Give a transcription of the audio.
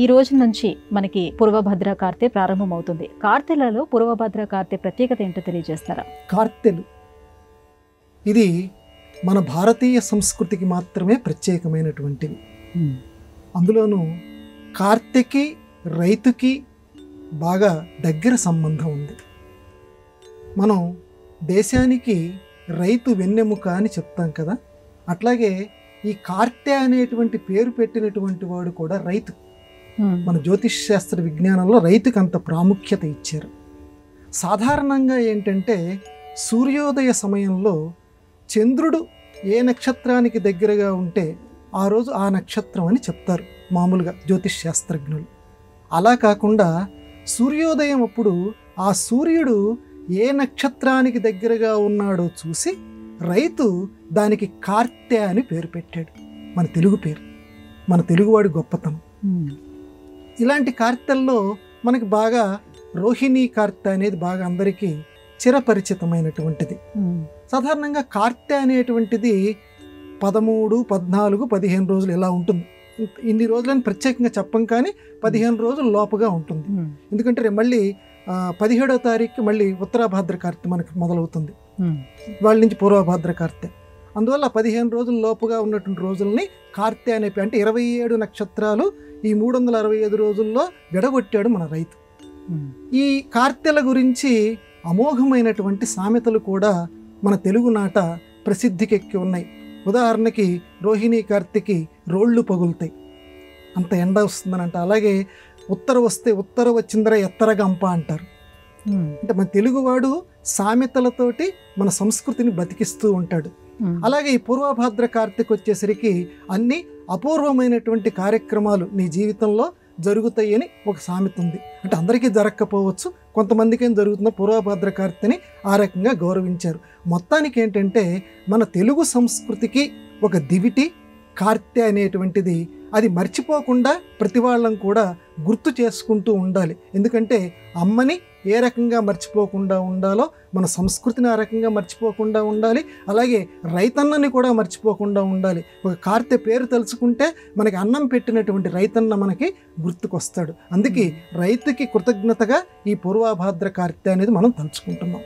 ఈ రోజు నుంచి మనకి పూర్వభద్ర కార్తె ప్రారంభమవుతుంది. కార్తెలలో పూర్వభద్ర కార్తె ప్రత్యేకత ఏంటో తెలియజేస్తారా? కార్తెలు ఇది మన భారతీయ సంస్కృతికి మాత్రమే ప్రత్యేకమైనటువంటివి. అందులోనూ కార్తెకి రైతుకి బాగా దగ్గర సంబంధం ఉంది. మనం దేశానికి రైతు వెన్నెముక అని చెప్తాం కదా, అట్లాగే ఈ కార్తె అనేటువంటి పేరు పెట్టినటువంటి వాడు కూడా రైతు. మన జ్యోతిష్ శాస్త్ర విజ్ఞానంలో రైతుకి అంత ప్రాముఖ్యత ఇచ్చారు. సాధారణంగా ఏంటంటే సూర్యోదయ సమయంలో చంద్రుడు ఏ నక్షత్రానికి దగ్గరగా ఉంటే ఆ రోజు ఆ నక్షత్రం అని చెప్తారు మామూలుగా జ్యోతిష్ శాస్త్రజ్ఞులు. అలా కాకుండా సూర్యోదయం అప్పుడు ఆ సూర్యుడు ఏ నక్షత్రానికి దగ్గరగా ఉన్నాడో చూసి రైతు దానికి కార్తె అని పేరు పెట్టాడు. మన తెలుగు పేరు, మన తెలుగువాడి గొప్పతనం. ఇలాంటి కార్తెల్లో మనకి బాగా రోహిణీ కార్తె అనేది బాగా అందరికీ చిరపరిచితమైనటువంటిది. సాధారణంగా కార్తె అనేటువంటిది 13, 14, 15 రోజులు ఇలా ఉంటుంది. ఇన్ని రోజులని ప్రత్యేకంగా చెప్పం, కానీ 15 రోజుల లోపుగా ఉంటుంది. ఎందుకంటే మళ్ళీ 17వ తారీఖు మళ్ళీ ఉత్తరాభాద్ర కార్తె మనకి మొదలవుతుంది, వాళ్ళ నుంచి పూర్వభాద్ర కార్తె. అందువల్ల 15 రోజుల లోపుగా ఉన్నటువంటి రోజుల్ని కార్తె అనే అంటే 27 నక్షత్రాలు ఈ 365 రోజుల్లో విడగొట్టాడు మన రైతు. ఈ కార్తెల గురించి అమోఘమైనటువంటి సామెతలు కూడా మన తెలుగు నాట ప్రసిద్ధికెక్కి ఉన్నాయి. ఉదాహరణకి రోహిణీ కార్తెకి రోళ్ళు పగులుతాయి, అంత ఎండ వస్తుందనంట. అలాగే ఉత్తర వస్తే ఉత్తర వచ్చిందర ఎత్తరగంప అంటారు. అంటే మన తెలుగువాడు సామెతలతోటి మన సంస్కృతిని బతికిస్తూ ఉంటాడు. అలాగే ఈ పూర్వభాద్ర కార్తెకి వచ్చేసరికి అన్ని అపూర్వమైనటువంటి కార్యక్రమాలు నీ జీవితంలో జరుగుతాయి అని ఒక సామెత ఉంది. అంటే అందరికీ జరగకపోవచ్చు, కొంతమందికి జరుగుతున్న పూర్వభాద్ర కార్తెని ఆ రకంగా గౌరవించారు. మొత్తానికి ఏంటంటే మన తెలుగు సంస్కృతికి ఒక దివిటి కార్తె అనేటువంటిది, అది మర్చిపోకుండా ప్రతి వాళ్ళం కూడా గుర్తు చేసుకుంటూ ఉండాలి. ఎందుకంటే అమ్మని ఏ రకంగా మర్చిపోకుండా ఉండాలో మన సంస్కృతిని ఆ రకంగా మర్చిపోకుండా ఉండాలి. అలాగే రైతన్నని కూడా మర్చిపోకుండా ఉండాలి. ఒక కార్తె పేరు తలుచుకుంటే మనకి అన్నం పెట్టినటువంటి రైతన్న మనకి గుర్తుకొస్తాడు. అందుకే రైతుకి కృతజ్ఞతగా ఈ పూర్వభాద్ర కార్తె అనేది మనం తలుచుకుంటున్నాం.